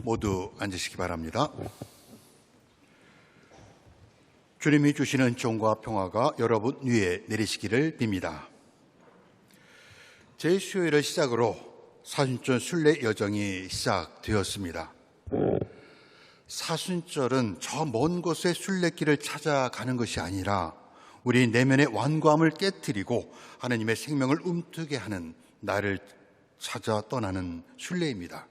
모두 앉으시기 바랍니다. 주님이 주시는 은총과 평화가 여러분 위에 내리시기를 빕니다. 제10휴일을 시작으로 사순절 순례 여정이 시작되었습니다. 사순절은 저 먼 곳의 순례길을 찾아가는 것이 아니라 우리 내면의 완고함을 깨트리고 하나님의 생명을 움트게 하는 날을 찾아 떠나는 순례입니다.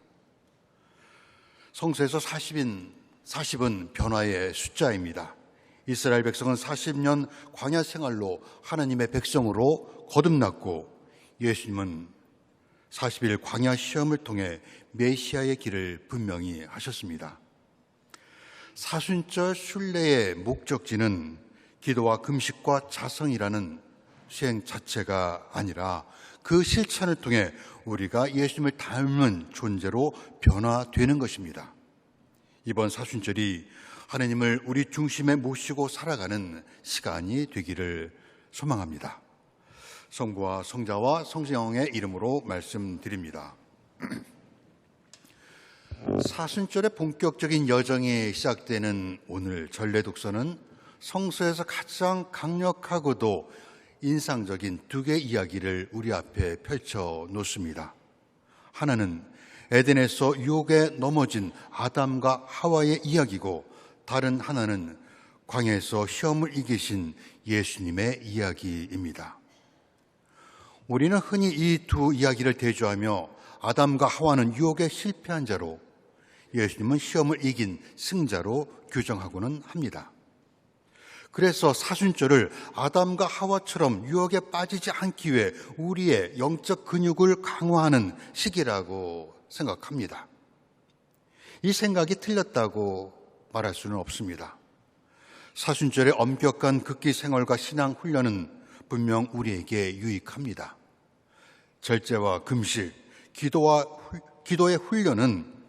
성서에서 40은 변화의 숫자입니다. 이스라엘 백성은 40년 광야 생활로 하나님의 백성으로 거듭났고, 예수님은 40일 광야 시험을 통해 메시아의 길을 분명히 하셨습니다. 사순절 순례의 목적지는 기도와 금식과 자성이라는 수행 자체가 아니라 그 실천을 통해 우리가 예수님을 닮은 존재로 변화되는 것입니다. 이번 사순절이 하나님을 우리 중심에 모시고 살아가는 시간이 되기를 소망합니다. 성부와 성자와 성령의 이름으로 말씀드립니다. 사순절의 본격적인 여정이 시작되는 오늘 전래 독서는 성서에서 가장 강력하고도 인상적인 두 개의 이야기를 우리 앞에 펼쳐 놓습니다. 하나는 에덴에서 유혹에 넘어진 아담과 하와의 이야기고, 다른 하나는 광야에서 시험을 이기신 예수님의 이야기입니다. 우리는 흔히 이 두 이야기를 대조하며 아담과 하와는 유혹에 실패한 자로, 예수님은 시험을 이긴 승자로 규정하고는 합니다. 그래서 사순절을 아담과 하와처럼 유혹에 빠지지 않기 위해 우리의 영적 근육을 강화하는 시기라고 생각합니다. 이 생각이 틀렸다고 말할 수는 없습니다. 사순절의 엄격한 극기 생활과 신앙 훈련은 분명 우리에게 유익합니다. 절제와 금식, 기도의 훈련은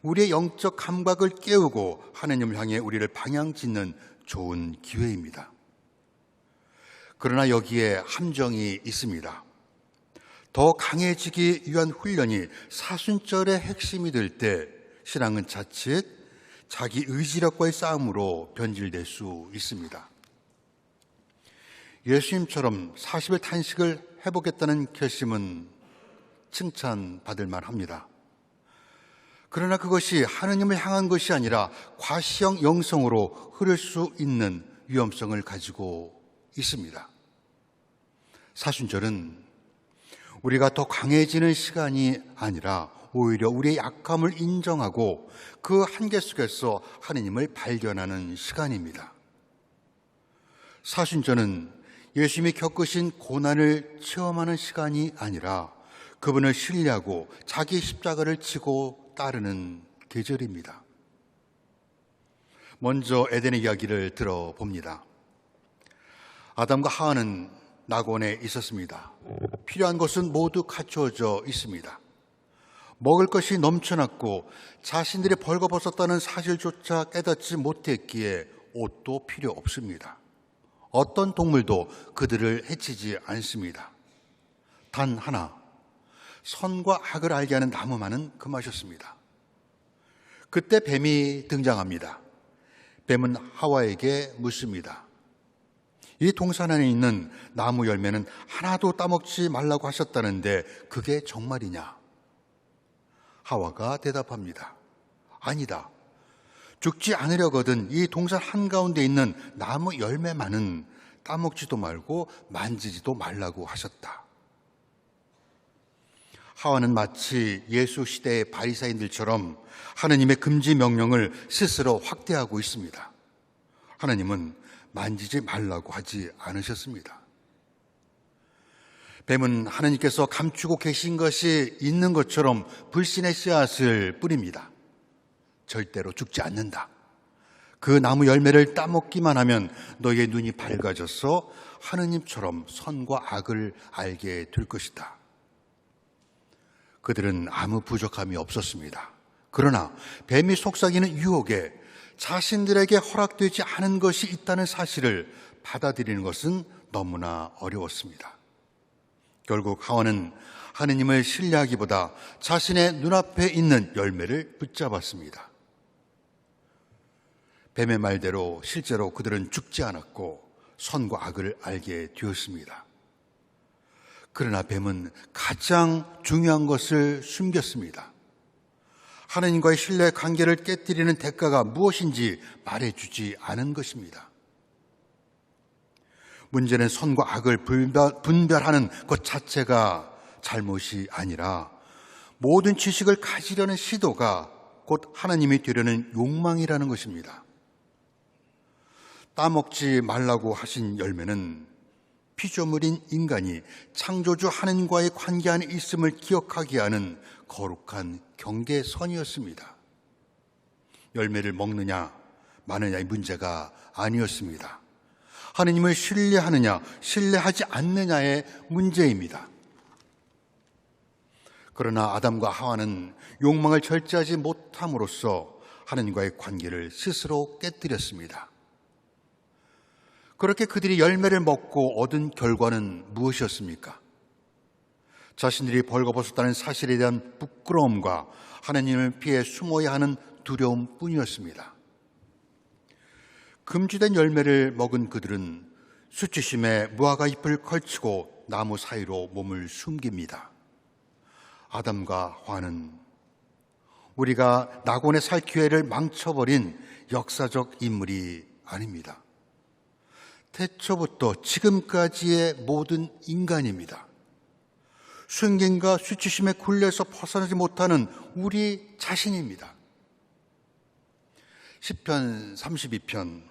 우리의 영적 감각을 깨우고 하나님을 향해 우리를 방향 짓는 좋은 기회입니다. 그러나 여기에 함정이 있습니다. 더 강해지기 위한 훈련이 사순절의 핵심이 될 때 신앙은 자칫 자기 의지력과의 싸움으로 변질될 수 있습니다. 예수님처럼 40일 탄식을 해보겠다는 결심은 칭찬받을 만합니다. 그러나 그것이 하느님을 향한 것이 아니라 과시형 영성으로 흐를 수 있는 위험성을 가지고 있습니다. 사순절은 우리가 더 강해지는 시간이 아니라 오히려 우리의 약함을 인정하고 그 한계 속에서 하느님을 발견하는 시간입니다. 사순절은 예수님이 겪으신 고난을 체험하는 시간이 아니라 그분을 신뢰하고 자기 십자가를 지고 따르는 계절입니다. 먼저 에덴의 이야기를 들어봅니다. 아담과 하와는 낙원에 있었습니다. 필요한 것은 모두 갖추어져 있습니다. 먹을 것이 넘쳐났고 자신들이 벌거벗었다는 사실조차 깨닫지 못했기에 옷도 필요 없습니다. 어떤 동물도 그들을 해치지 않습니다. 단 하나, 선과 악을 알게 하는 나무만은 금하셨습니다. 그때 뱀이 등장합니다. 뱀은 하와에게 묻습니다. 이 동산 안에 있는 나무 열매는 하나도 따먹지 말라고 하셨다는데 그게 정말이냐? 하와가 대답합니다. 아니다. 죽지 않으려거든 이 동산 한가운데 있는 나무 열매만은 따먹지도 말고 만지지도 말라고 하셨다. 하와는 마치 예수 시대의 바리사인들처럼 하느님의 금지 명령을 스스로 확대하고 있습니다. 하나님은 만지지 말라고 하지 않으셨습니다. 뱀은 하나님께서 감추고 계신 것이 있는 것처럼 불신의 씨앗을 뿌립니다. 절대로 죽지 않는다. 그 나무 열매를 따먹기만 하면 너희의 눈이 밝아져서 하느님처럼 선과 악을 알게 될 것이다. 그들은 아무 부족함이 없었습니다. 그러나 뱀이 속삭이는 유혹에 자신들에게 허락되지 않은 것이 있다는 사실을 받아들이는 것은 너무나 어려웠습니다. 결국 하와는 하느님을 신뢰하기보다 자신의 눈앞에 있는 열매를 붙잡았습니다. 뱀의 말대로 실제로 그들은 죽지 않았고 선과 악을 알게 되었습니다. 그러나 뱀은 가장 중요한 것을 숨겼습니다. 하느님과의 신뢰 관계를 깨뜨리는 대가가 무엇인지 말해주지 않은 것입니다. 문제는 선과 악을 분별하는 것 자체가 잘못이 아니라 모든 지식을 가지려는 시도가 곧 하나님이 되려는 욕망이라는 것입니다. 따먹지 말라고 하신 열매는 피조물인 인간이 창조주 하느님과의 관계 안에 있음을 기억하게 하는 거룩한 경계선이었습니다. 열매를 먹느냐 마느냐의 문제가 아니었습니다. 하느님을 신뢰하느냐 신뢰하지 않느냐의 문제입니다. 그러나 아담과 하와는 욕망을 절제하지 못함으로써 하느님과의 관계를 스스로 깨뜨렸습니다. 그렇게 그들이 열매를 먹고 얻은 결과는 무엇이었습니까? 자신들이 벌거벗었다는 사실에 대한 부끄러움과 하나님을 피해 숨어야 하는 두려움뿐이었습니다. 금지된 열매를 먹은 그들은 수치심에 무화과 잎을 걸치고 나무 사이로 몸을 숨깁니다. 아담과 하와는 우리가 낙원에 살 기회를 망쳐버린 역사적 인물이 아닙니다. 태초부터 지금까지의 모든 인간입니다. 순경과 수치심에 굴려서 벗어나지 못하는 우리 자신입니다. 시편 32편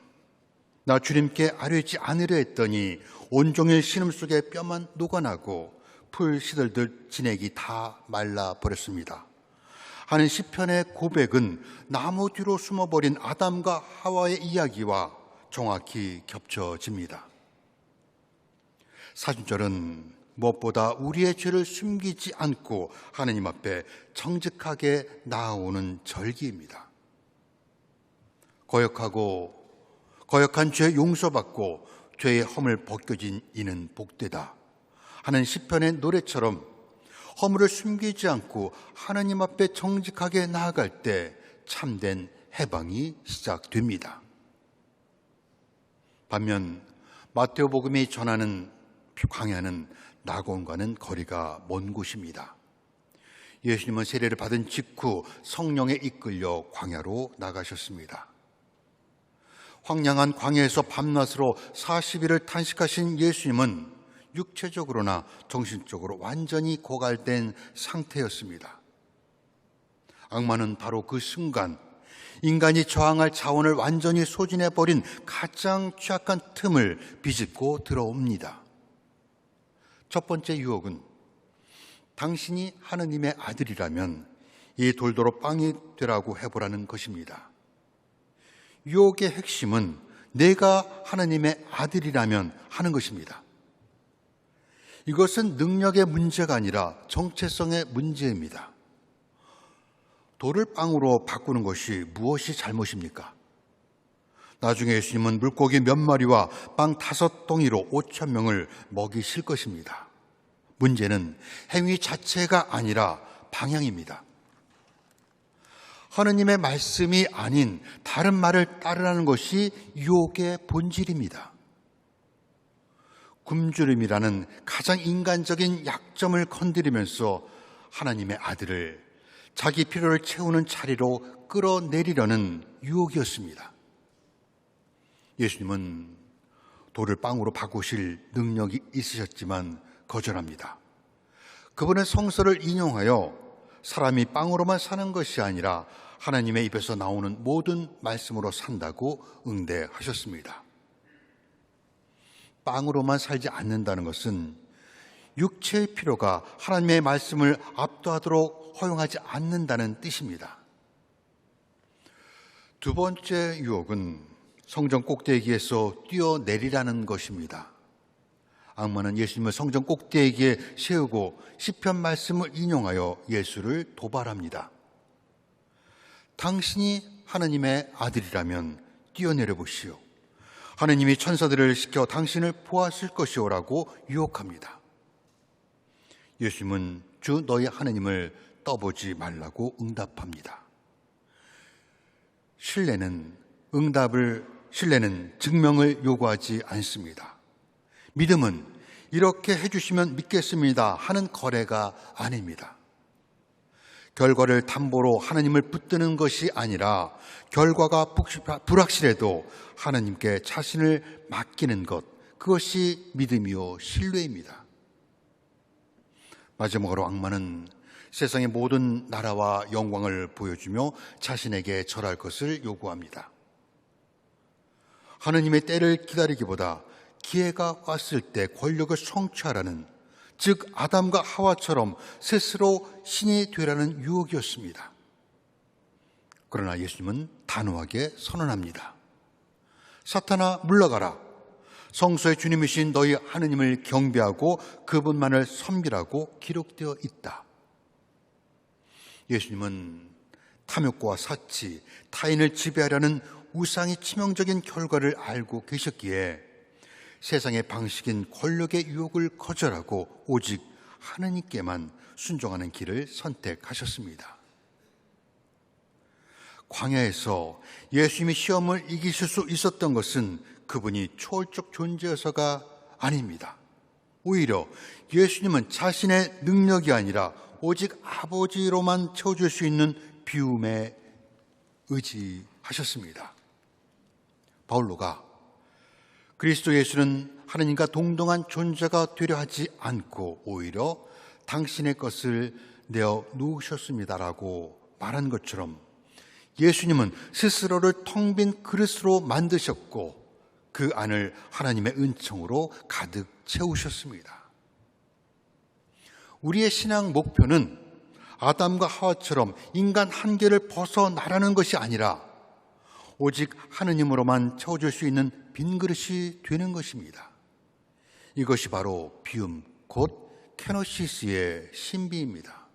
나 주님께 아뢰지 않으려 했더니 온종일 신음속에 뼈만 녹아나고 풀 시들듯 진액이 다 말라버렸습니다 하는 시편의 고백은 나무 뒤로 숨어버린 아담과 하와의 이야기와 정확히 겹쳐집니다. 사순절은 무엇보다 우리의 죄를 숨기지 않고 하느님 앞에 정직하게 나아오는 절기입니다. 거역한 죄 용서받고 죄의 허물 벗겨진 이는 복되다 하는 시편의 노래처럼 허물을 숨기지 않고 하나님 앞에 정직하게 나아갈 때 참된 해방이 시작됩니다. 반면 마태오복음이 전하는 광야는 낙원과는 거리가 먼 곳입니다. 예수님은 세례를 받은 직후 성령에 이끌려 광야로 나가셨습니다. 황량한 광야에서 밤낮으로 40일을 탄식하신 예수님은 육체적으로나 정신적으로 완전히 고갈된 상태였습니다. 악마는 바로 그 순간 인간이 저항할 자원을 완전히 소진해버린 가장 취약한 틈을 비집고 들어옵니다. 첫 번째 유혹은 당신이 하느님의 아들이라면 이 돌도로 빵이 되라고 해보라는 것입니다. 유혹의 핵심은 내가 하느님의 아들이라면 하는 것입니다. 이것은 능력의 문제가 아니라 정체성의 문제입니다. 돌을 빵으로 바꾸는 것이 무엇이 잘못입니까? 나중에 예수님은 물고기 몇 마리와 빵 5덩이로 5,000명을 먹이실 것입니다. 문제는 행위 자체가 아니라 방향입니다. 하느님의 말씀이 아닌 다른 말을 따르라는 것이 유혹의 본질입니다. 굶주림이라는 가장 인간적인 약점을 건드리면서 하나님의 아들을 자기 필요를 채우는 자리로 끌어내리려는 유혹이었습니다. 예수님은 돌을 빵으로 바꾸실 능력이 있으셨지만 거절합니다. 그분은 성서를 인용하여 사람이 빵으로만 사는 것이 아니라 하나님의 입에서 나오는 모든 말씀으로 산다고 응대하셨습니다. 빵으로만 살지 않는다는 것은 육체의 필요가 하나님의 말씀을 압도하도록 허용하지 않는다는 뜻입니다. 두 번째 유혹은 성전 꼭대기에서 뛰어내리라는 것입니다. 악마는 예수님을 성전 꼭대기에 세우고 시편 말씀을 인용하여 예수를 도발합니다. 당신이 하나님의 아들이라면 뛰어내려 보시오. 하나님이 천사들을 시켜 당신을 보았을 것이오라고 유혹합니다. 예수님은 주 너희 하나님을 떠보지 말라고 응답합니다. 신뢰는 증명을 요구하지 않습니다. 믿음은 이렇게 해주시면 믿겠습니다 하는 거래가 아닙니다. 결과를 담보로 하나님을 붙드는 것이 아니라 결과가 불확실해도 하나님께 자신을 맡기는 것, 그것이 믿음이요 신뢰입니다. 마지막으로 악마는 세상의 모든 나라와 영광을 보여주며 자신에게 절할 것을 요구합니다. 하나님의 때를 기다리기보다 기회가 왔을 때 권력을 성취하라는, 즉 아담과 하와처럼 스스로 신이 되라는 유혹이었습니다. 그러나 예수님은 단호하게 선언합니다. 사탄아 물러가라. 성소의 주님이신 너희 하나님을 경배하고 그분만을 섬기라고 기록되어 있다. 예수님은 탐욕과 사치, 타인을 지배하려는 우상이 치명적인 결과를 알고 계셨기에 세상의 방식인 권력의 유혹을 거절하고 오직 하나님께만 순종하는 길을 선택하셨습니다. 광야에서 예수님이 시험을 이기실 수 있었던 것은 그분이 초월적 존재여서가 아닙니다. 오히려 예수님은 자신의 능력이 아니라 오직 아버지로만 채워줄 수 있는 비움에 의지하셨습니다. 바울로가 그리스도 예수는 하나님과 동등한 존재가 되려 하지 않고 오히려 당신의 것을 내어 놓으셨습니다라고 말한 것처럼 예수님은 스스로를 텅 빈 그릇으로 만드셨고 그 안을 하나님의 은총으로 가득 채우셨습니다. 우리의 신앙 목표는 아담과 하와처럼 인간 한계를 벗어나라는 것이 아니라 오직 하느님으로만 채워줄 수 있는 빈 그릇이 되는 것입니다. 이것이 바로 비움, 곧 케노시스의 신비입니다.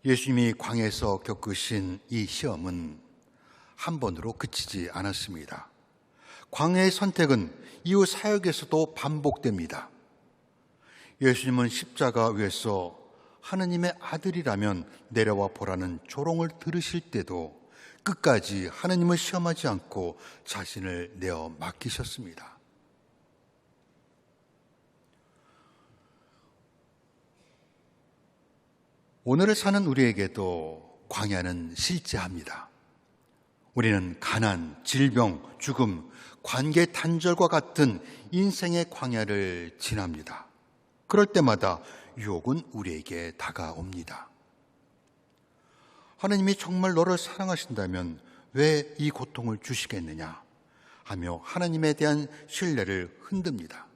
예수님이 광야에서 겪으신 이 시험은 한 번으로 그치지 않았습니다. 광야의 선택은 이후 사역에서도 반복됩니다. 예수님은 십자가 위에서 하느님의 아들이라면 내려와 보라는 조롱을 들으실 때도 끝까지 하느님을 시험하지 않고 자신을 내어 맡기셨습니다. 오늘을 사는 우리에게도 광야는 실제합니다. 우리는 가난, 질병, 죽음, 관계 단절과 같은 인생의 광야를 지납니다. 그럴 때마다 유혹은 우리에게 다가옵니다. 하나님이 정말 너를 사랑하신다면 왜 이 고통을 주시겠느냐 하며 하나님에 대한 신뢰를 흔듭니다.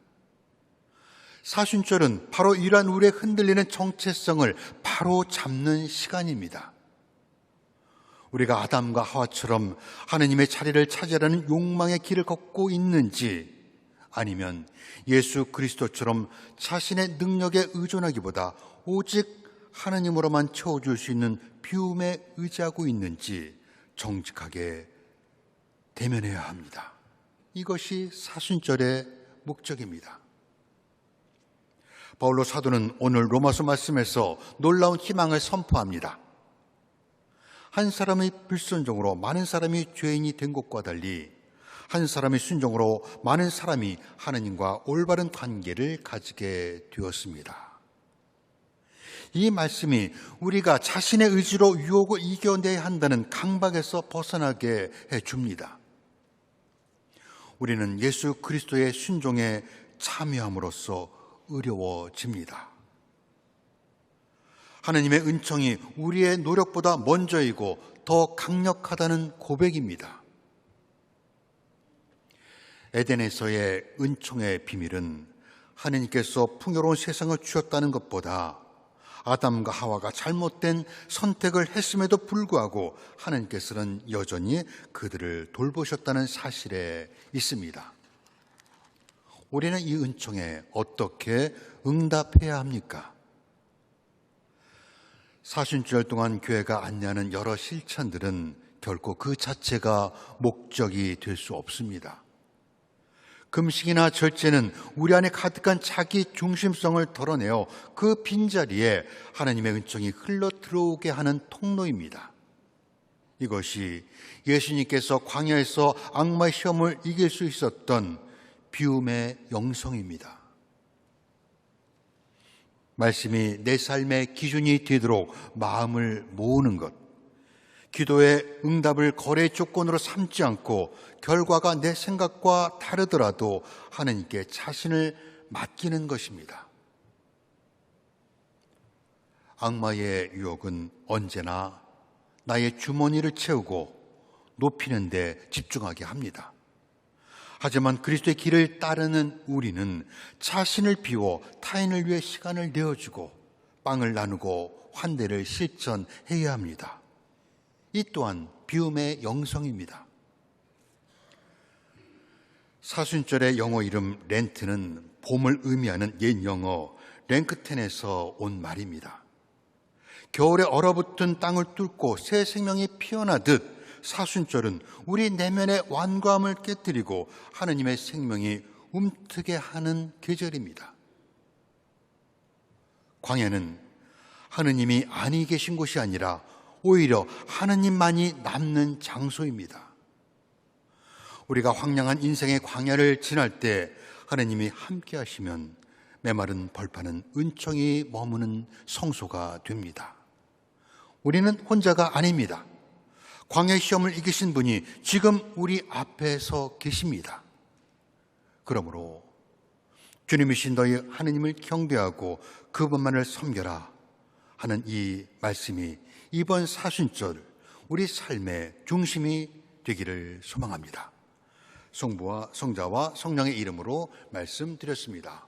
사순절은 바로 이러한 우리의 흔들리는 정체성을 바로 잡는 시간입니다. 우리가 아담과 하와처럼 하나님의 자리를 차지하려는 욕망의 길을 걷고 있는지 아니면 예수 그리스도처럼 자신의 능력에 의존하기보다 오직 하나님으로만 채워줄 수 있는 비움에 의지하고 있는지 정직하게 대면해야 합니다. 이것이 사순절의 목적입니다. 바울로 사도는 오늘 로마서 말씀에서 놀라운 희망을 선포합니다. 한 사람의 불순종으로 많은 사람이 죄인이 된 것과 달리 한 사람의 순종으로 많은 사람이 하나님과 올바른 관계를 가지게 되었습니다. 이 말씀이 우리가 자신의 의지로 유혹을 이겨내야 한다는 강박에서 벗어나게 해줍니다. 우리는 예수 그리스도의 순종에 참여함으로써 어려워집니다. 하나님의 은총이 우리의 노력보다 먼저이고 더 강력하다는 고백입니다. 에덴에서의 은총의 비밀은 하나님께서 풍요로운 세상을 주셨다는 것보다 아담과 하와가 잘못된 선택을 했음에도 불구하고 하나님께서는 여전히 그들을 돌보셨다는 사실에 있습니다. 우리는 이 은총에 어떻게 응답해야 합니까? 사순절 동안 교회가 안내하는 여러 실천들은 결코 그 자체가 목적이 될 수 없습니다. 금식이나 절제는 우리 안에 가득한 자기 중심성을 덜어내어 그 빈자리에 하나님의 은총이 흘러 들어오게 하는 통로입니다. 이것이 예수님께서 광야에서 악마의 시험을 이길 수 있었던 비움의 영성입니다. 말씀이 내 삶의 기준이 되도록 마음을 모으는 것, 기도의 응답을 거래 조건으로 삼지 않고 결과가 내 생각과 다르더라도 하나님께 자신을 맡기는 것입니다. 악마의 유혹은 언제나 나의 주머니를 채우고 높이는 데 집중하게 합니다. 하지만 그리스도의 길을 따르는 우리는 자신을 비워 타인을 위해 시간을 내어주고 빵을 나누고 환대를 실천해야 합니다. 이 또한 비움의 영성입니다. 사순절의 영어 이름 렌트는 봄을 의미하는 옛 영어 랭크텐에서 온 말입니다. 겨울에 얼어붙은 땅을 뚫고 새 생명이 피어나듯 사순절은 우리 내면의 완고함을 깨뜨리고 하느님의 생명이 움트게 하는 계절입니다. 광야는 하느님이 아니 계신 곳이 아니라 오히려 하느님만이 남는 장소입니다. 우리가 황량한 인생의 광야를 지날 때 하느님이 함께 하시면 메마른 벌판은 은총이 머무는 성소가 됩니다. 우리는 혼자가 아닙니다. 광야의 시험을 이기신 분이 지금 우리 앞에 서 계십니다. 그러므로 주님이신 너희 하느님을 경배하고 그분만을 섬겨라 하는 이 말씀이 이번 사순절 우리 삶의 중심이 되기를 소망합니다. 성부와 성자와 성령의 이름으로 말씀드렸습니다.